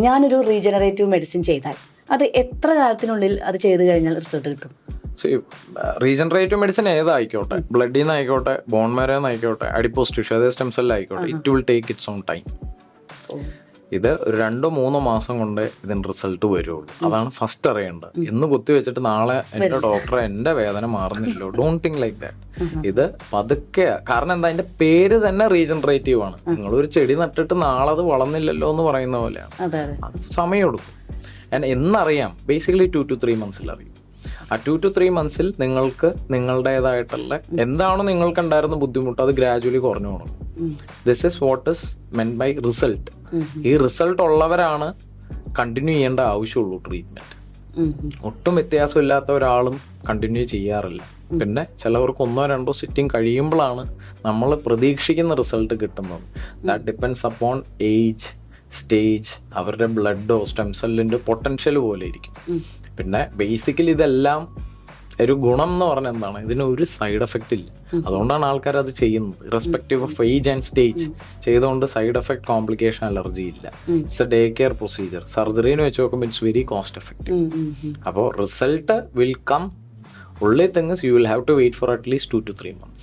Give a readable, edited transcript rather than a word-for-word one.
ഞാനൊരു regenerative medicine ചെയ്താൽ അത് എത്ര കാലത്തിനുള്ളിൽ അത് ചെയ്ത് കഴിഞ്ഞാൽ റിസൾട്ട് കിട്ടും? റീജനറേറ്റീവ് മെഡിസിൻ ഏതായിക്കോട്ടെ, ബ്ലഡിൽ നിന്ന് ആയിക്കോട്ടെ, ബോൺ മാരോ ആയിക്കോട്ടെ, അഡിപ്പോസ് ടിഷ്യൂ അതായത് സ്റ്റെം സെൽ ആയിക്കോട്ടെ, it will take it's on time. ഇത് 2-3 മാസം കൊണ്ട് ഇതിന് റിസൾട്ട് വരുള്ളൂ. അതാണ് ഫസ്റ്റ് അറിയേണ്ടത്. ഇന്ന് കുത്തി വെച്ചിട്ട് നാളെ എൻ്റെ ഡോക്ടറെ എൻ്റെ വേദന മാറുന്നില്ലോ, ഡോണ്ട് തിങ്ക് ലൈക്ക് ദാറ്റ്. ഇത് പതുക്കെ, കാരണം എന്താ, അതിന്റെ പേര് തന്നെ റീജനറേറ്റീവ് ആണ്. നിങ്ങളൊരു ചെടി നട്ടിട്ട് നാളെ അത് വളർന്നില്ലല്ലോ എന്ന് പറയുന്ന പോലെയാണ്. അത് സമയമെടുക്കും. എന്നറിയാം, ബേസിക്കലി 2 to 3 months അറിയും. ആ 2 to 3 months നിങ്ങൾക്ക് നിങ്ങളുടേതായിട്ടുള്ള എന്താണോ നിങ്ങൾക്ക് ഉണ്ടായിരുന്ന ബുദ്ധിമുട്ട് അത് ഗ്രാജുവലി കുറഞ്ഞു പോകണം. This is what is meant by result. ഈ റിസൾട്ട് ഉള്ളവരാണ് കണ്ടിന്യൂ ചെയ്യേണ്ട ആവശ്യമുള്ളൂ ട്രീറ്റ്മെന്റ്. ഒട്ടും വ്യത്യാസമില്ലാത്ത ഒരാളും കണ്ടിന്യൂ ചെയ്യാറില്ല. പിന്നെ ചിലവർക്ക് 1-2 സിറ്റിംഗ് കഴിയുമ്പോഴാണ് നമ്മൾ പ്രതീക്ഷിക്കുന്ന റിസൾട്ട് കിട്ടുന്നത്. That depends upon age, stage, അവരുടെ ബ്ലഡോ സ്റ്റെം സെല്ലിന്റെ പൊട്ടൻഷ്യൽ പോലെ ഇരിക്കും. പിന്നെ ബേസിക്കലി ഇതെല്ലാം ഒരു ഗുണം എന്ന് പറഞ്ഞാൽ എന്താണ്, ഇതിനൊരു സൈഡ് എഫക്റ്റ് ഇല്ല. അതുകൊണ്ടാണ് ആൾക്കാർ അത് ചെയ്യുന്നത്. Irrespective of age and stage ചെയ്തുകൊണ്ട് സൈഡ് എഫക്ട്, കോംപ്ലിക്കേഷൻ, അലർജി ഇല്ല. It's a day care procedure. സർജറിന്ന് വെച്ച് നോക്കുമ്പോൾ ഇറ്റ്സ് വെരി കോസ്റ്റ് എഫക്റ്റീവ്. അപ്പോൾ result will come. only thing is you will have to wait for at least 2 to 3 months.